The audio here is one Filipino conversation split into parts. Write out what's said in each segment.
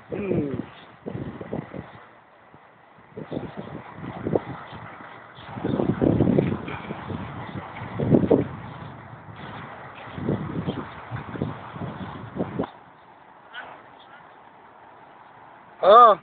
Hmm. Oh.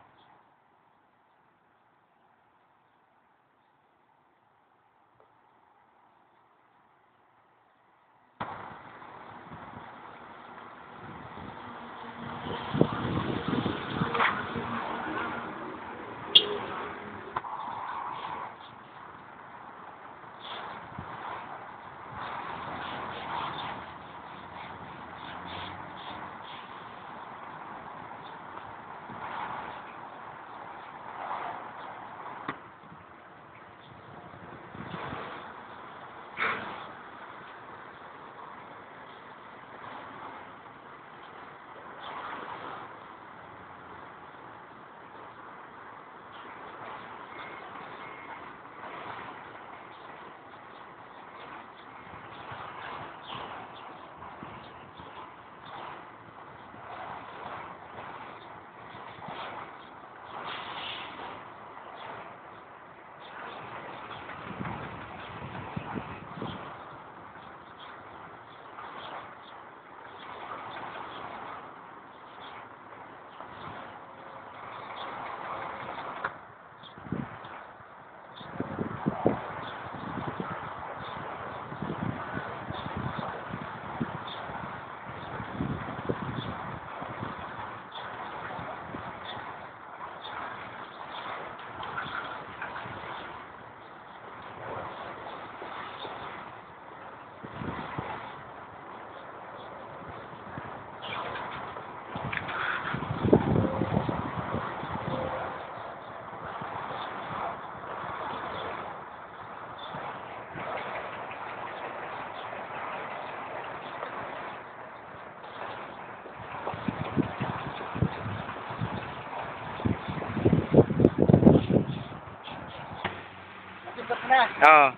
Oh.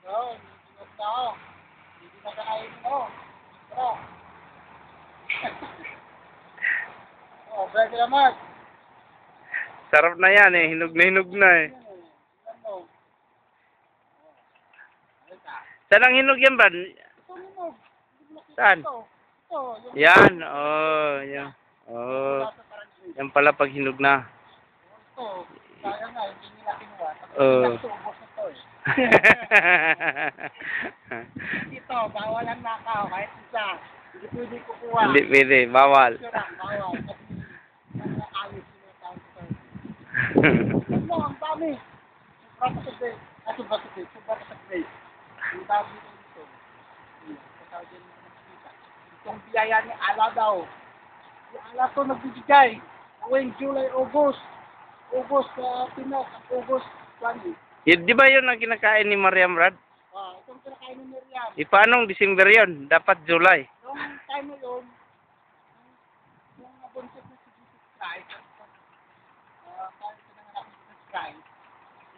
Oo, ingat na ako. Hindi na kakain mo. Tara. Oh, break naman. Sarap na yan eh. Hinog na eh. Ano? Saan ang hinog yan, Brad? Ito mo. Saan? Ito. Ito. Yan. Oh, yan. Oh. Yan pala pag hinog na. Ito. Sayang nga, hindi nila kinuha. Oh. Ubos na ito eh. Ito, bawal ang nakaw. Kahit isa. Hindi pwede kukuha. Hindi pwede. Bawal. Ito lang, bawal. Kasi ayos sila tao ito. Ano, ang dami. Sobra ka sa day. Sobra ka sa day. Sobra ka sa day. Ang dami dito. Kasal din mo nakikita. Itong biyaya ni Ala daw. Si Ala to nagbibigay. Tuwing July, August. August, Pinas. August, 20. Di ba yun ang kinakain ni Mariam, Brad? Itong kinakain ni Miriam. Paanong December yun? Dapat July. Yung time na yun, yung nabuntot na si Jesus Christ, tayo pinanganak ni Jesus Christ,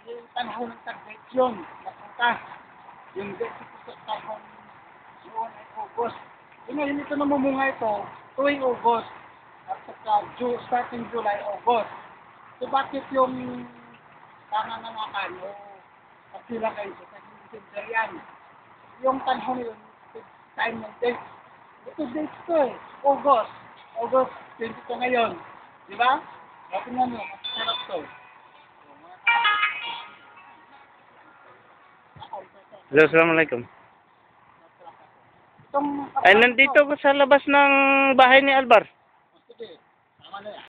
yung panahon ng tag-date yun, napunta. Yung date sa panahon noon ay August. Ngayon ito namumunga ito, tuwing August, at saka starting July, August. So bakit yung panganganakan o pagpila kayo sa December yan? Yung panahon yun, time ng date. Ito date ko eh. August. August 20 to ngayon. Di ba? Bakit nga mo, masarap to. Hello, assalamualaikum. Itong... Ay, nandito ko sa labas ng bahay ni Alvar. Sige, tama na yan.